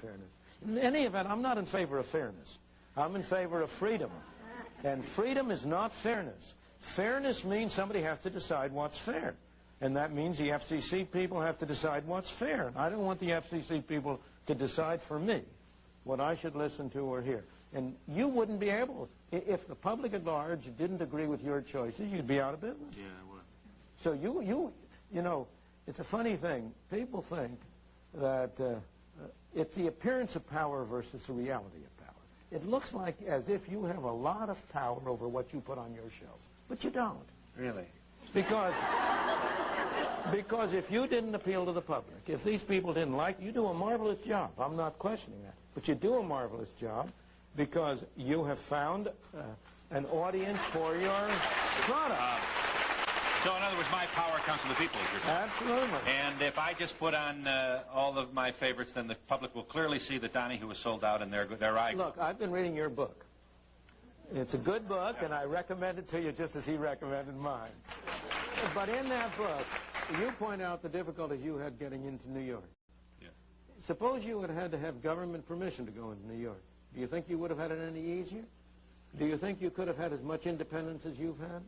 fairness. In any event, I'm not in favor of fairness. I'm in favor of freedom. And freedom is not fairness. Fairness means somebody has to decide what's fair. And that means the FCC people have to decide what's fair. I don't want the FCC people to decide for me what I should listen to or hear. And you wouldn't be able, if the public at large didn't agree with your choices, you'd be out of business. Yeah, I would. So you know, it's a funny thing. People think that it's the appearance of power versus the reality of power. It looks like as if you have a lot of power over what you put on your shelf, but you don't. Really? Because if you didn't appeal to the public, if these people didn't like you, do a marvelous job. I'm not questioning that. But you do a marvelous job because you have found an audience for your product. So in other words, my power comes from the people, is your point. Absolutely. And if I just put on all of my favorites, then the public will clearly see that Donahue was sold out and they're right. Look, I've been reading your book. It's a good book, and I recommend it to you just as he recommended mine. But in that book, you point out the difficulties you had getting into New York. Yeah. Suppose you had to have government permission to go into New York. Do you think you would have had it any easier? Do you think you could have had as much independence as you've had?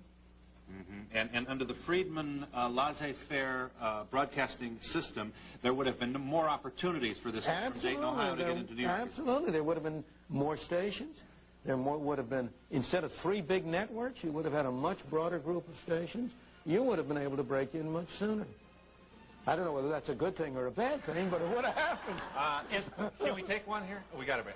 Mm-hmm. And under the Friedman laissez-faire broadcasting system, there would have been more opportunities for this from Dayton, Ohio to get into New York. Absolutely. There would have been more stations. There would have been, instead of 3 big networks, you would have had a much broader group of stations. You would have been able to break in much sooner. I don't know whether that's a good thing or a bad thing, but it would have happened. Can we take one here? We got to break.